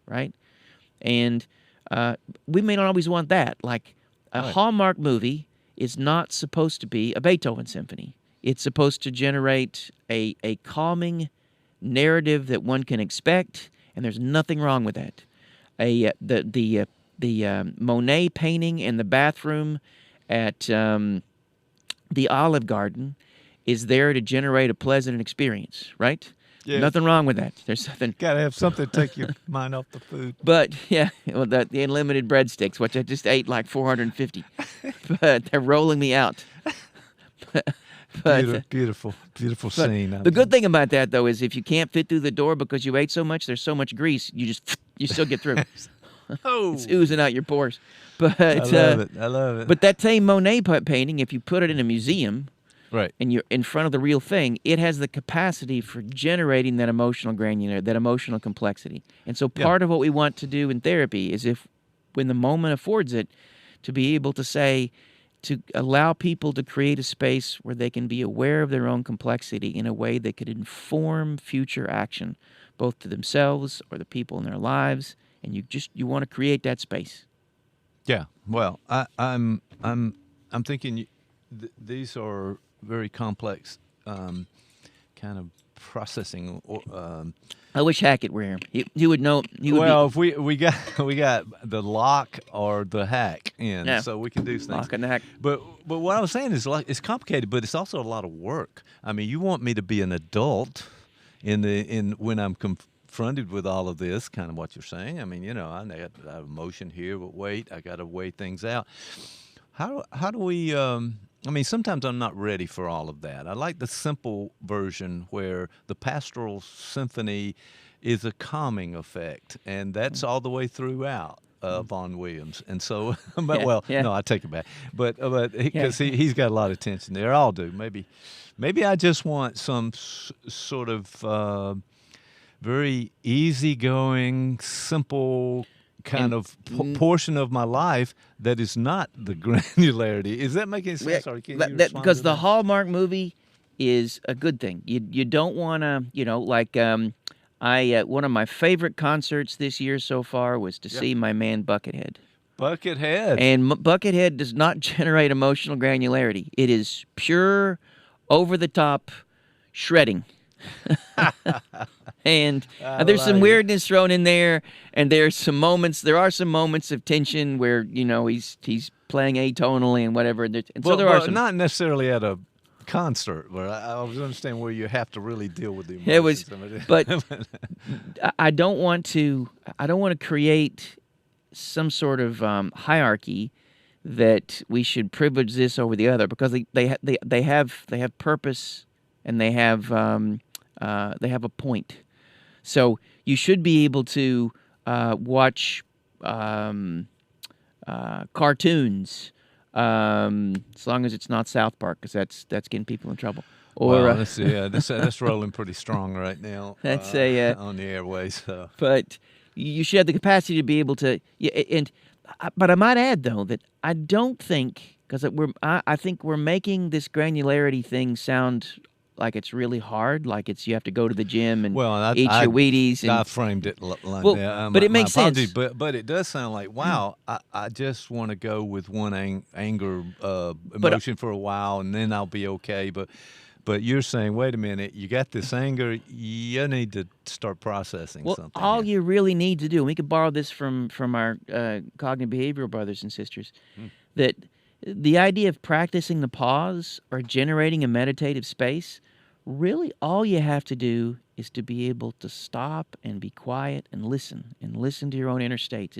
right? And we may not always want that. Like a Right. Hallmark movie is not supposed to be a Beethoven symphony. It's supposed to generate a calming narrative that one can expect, and there's nothing wrong with that. The Monet painting in the bathroom at the Olive Garden is there to generate a pleasant experience, right? Yeah. Nothing wrong with that. There's nothing. Got to have something to take your mind off the food. But yeah, well, the unlimited breadsticks, which I just ate like 450, but they're rolling me out. but Beautiful but scene. the good thing about that though is if you can't fit through the door because you ate so much, there's so much grease, you still get through. Oh, It's oozing out your pores. But I love it. I love it. But that same Monet painting, if you put it in a museum right. and you're in front of the real thing, it has the capacity for generating that emotional that emotional complexity. And so part of what we want to do in therapy is if, when the moment affords it, to be able to say, to allow people to create a space where they can be aware of their own complexity in a way that could inform future action, both to themselves or the people in their lives. And you want to create that space. Yeah. Well, I'm thinking these are very complex kind of processing. I wish Hackett were here. He would know. He would Well, if we got the lock or the hack in, Yeah. so we can do things. Lock and the hack. But what I was saying is, like, it's complicated, but it's also a lot of work. I mean, you want me to be an adult in when I'm confronted with all of this, kind of what you're saying. I mean, I have emotion here, but wait, I got to weigh things out. How do we? I mean, sometimes I'm not ready for all of that. I like the simple version where the pastoral symphony is a calming effect, and that's all the way throughout. Vaughan Williams, and so, no, I take it back, but because he's got a lot of tension there. All do. Maybe I just want some sort of very easygoing, simple kind of portion of my life that is not the granularity. Is that making sense? Or can you respond because to the that? Hallmark movie is a good thing. You don't want to, like one of my favorite concerts this year so far was to see my man Buckethead. Buckethead. And Buckethead does not generate emotional granularity. It is pure, over the top shredding. And there's some weirdness thrown in there, and there are some moments of tension where he's playing atonally and whatever. And so there are some. Not necessarily at a concert, where I was understanding where you have to really deal with the emotions. It was, but I don't want to create some sort of hierarchy that we should privilege this over the other, because they have purpose, and they have a point. So you should be able to watch cartoons, as long as it's not South Park, because that's getting people in trouble. Or that's rolling pretty strong right now. That's on the airways. So. But you should have the capacity to be able to. But I might add though that I don't think, because I think we're making this granularity thing sound like it's really hard, like you have to go to the gym and eat your Wheaties. I framed it like that. But it makes sense. But it does sound like, wow, I just want to go with one anger emotion for a while, and then I'll be okay. But you're saying, wait a minute, you got this anger, you need to start processing something. All you really need to do, and we could borrow this from our cognitive behavioral brothers and sisters, that the idea of practicing the pause or generating a meditative space, really all you have to do is to be able to stop and be quiet and listen to your own inner states.